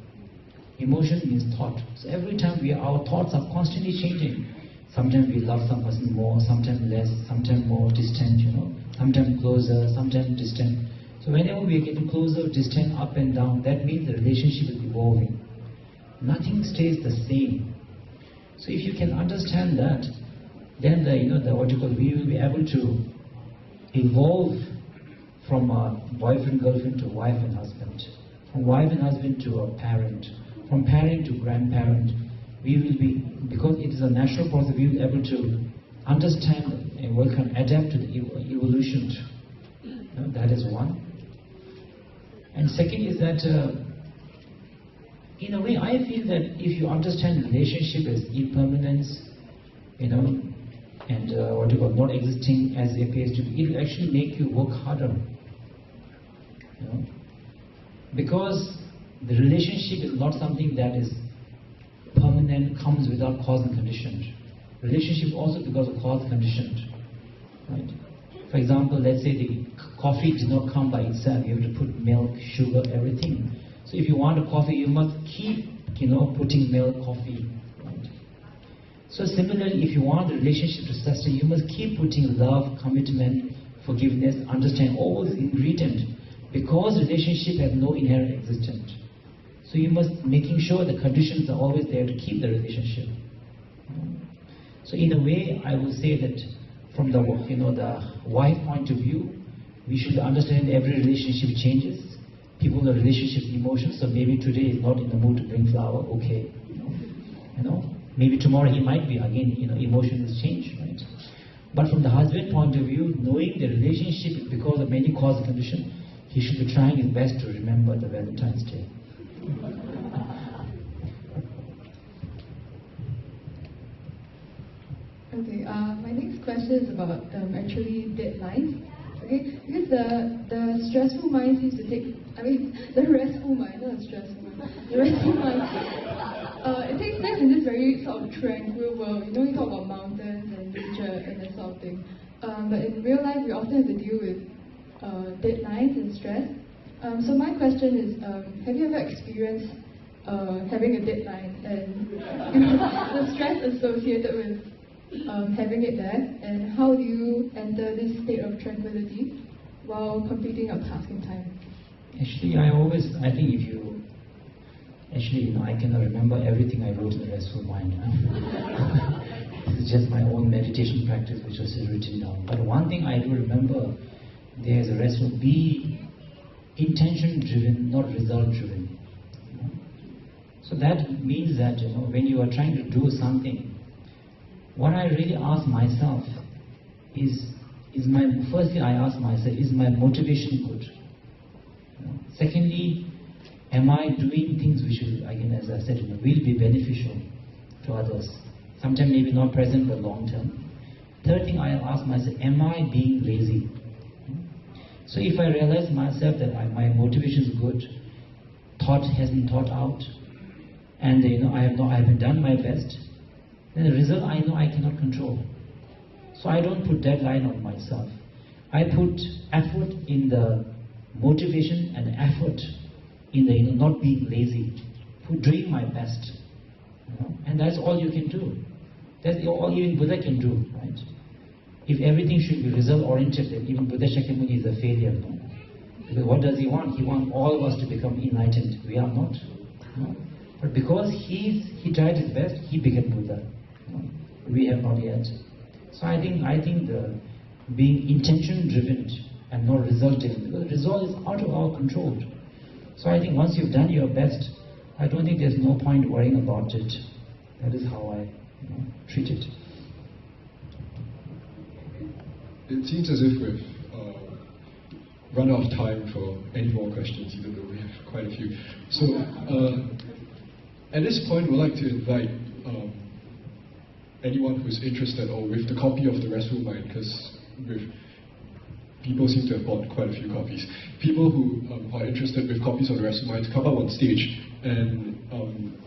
Emotion means thought. So every time our thoughts are constantly changing. Sometimes we love some person more, sometimes less, sometimes more distant, sometimes closer, sometimes distant. So whenever we are getting closer, distant, up and down, that means the relationship is evolving. Nothing stays the same. So if you can understand that, then we will be able to evolve from a boyfriend, girlfriend to wife and husband, from wife and husband to a parent, from parent to grandparent. We will be, because it is a natural process, we will be able to understand and we can adapt to the evolution. That is one. And second is that, in a way, I feel that if you understand relationship as impermanence, and what you call not existing as it appears to be, it will actually make you work harder. Because the relationship is not something that is permanent, comes without cause and condition. Relationship also because of cause and condition. Right? For example, let's say the coffee did not come by itself. You have to put milk, sugar, everything. So if you want a coffee, you must keep, putting milk, coffee. Right? So similarly, if you want the relationship to sustain, you must keep putting love, commitment, forgiveness, understand all these ingredients, because relationship has no inherent existence. So you must making sure the conditions are always there to keep the relationship. So in a way, I would say that from the the wife point of view, we should understand every relationship changes. People have relationship emotions. So maybe today is not in the mood to bring flower. Okay, maybe tomorrow he might be again. Emotions change, right? But from the husband point of view, knowing the relationship is because of many cause and conditions, he should be trying his best to remember the Valentine's Day. Okay, my next question is about actually deadlines. Okay, because the stressful mind seems to take, the restful mind, not the stressful mind, the restful mind, it takes place in this very sort of tranquil world. You talk about mountains and nature and that sort of thing. But in real life, we often have to deal with deadlines and stress. So my question is, have you ever experienced having a deadline and the stress associated with having it there, and how do you enter this state of tranquility while completing a task in time? Actually, I think if you, I cannot remember everything I wrote in the restful mind. This is just my own meditation practice which was written down. But one thing I do remember, there is a restful, be intention driven, not result driven. So that means that when you are trying to do something, what I really ask myself is firstly I ask myself, is my motivation good? Secondly, am I doing things which will, again as I said, will be beneficial to others? Sometimes maybe not present but long term. Third thing I ask myself, am I being lazy? So if I realize myself that my motivation is good, thought has been thought out, and I haven't done my best, then the result I know I cannot control. So I don't put deadline on myself. I put effort in the motivation and effort in the not being lazy, doing my best. And that's all you can do. That's all even Buddha can do, right? If everything should be result oriented, then even Buddha Shakyamuni is a failure. No? Because what does he want? He wants all of us to become enlightened. We are not. No? But because he tried his best, he became Buddha. We have not yet. So I think the being intention driven and not result driven, because result is out of our control. So I think once you've done your best, I don't think there's no point worrying about it. That is how I treat it. It seems as if we've run out of time for any more questions, even though we have quite a few. So at this point, we'd like to invite anyone who's interested or with the copy of The Restful Mind, because people seem to have bought quite a few copies. People who are interested with copies of The Restful Mind to come up on stage and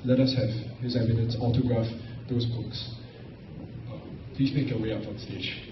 let us have His Eminence autograph those books. Please make your way up on stage.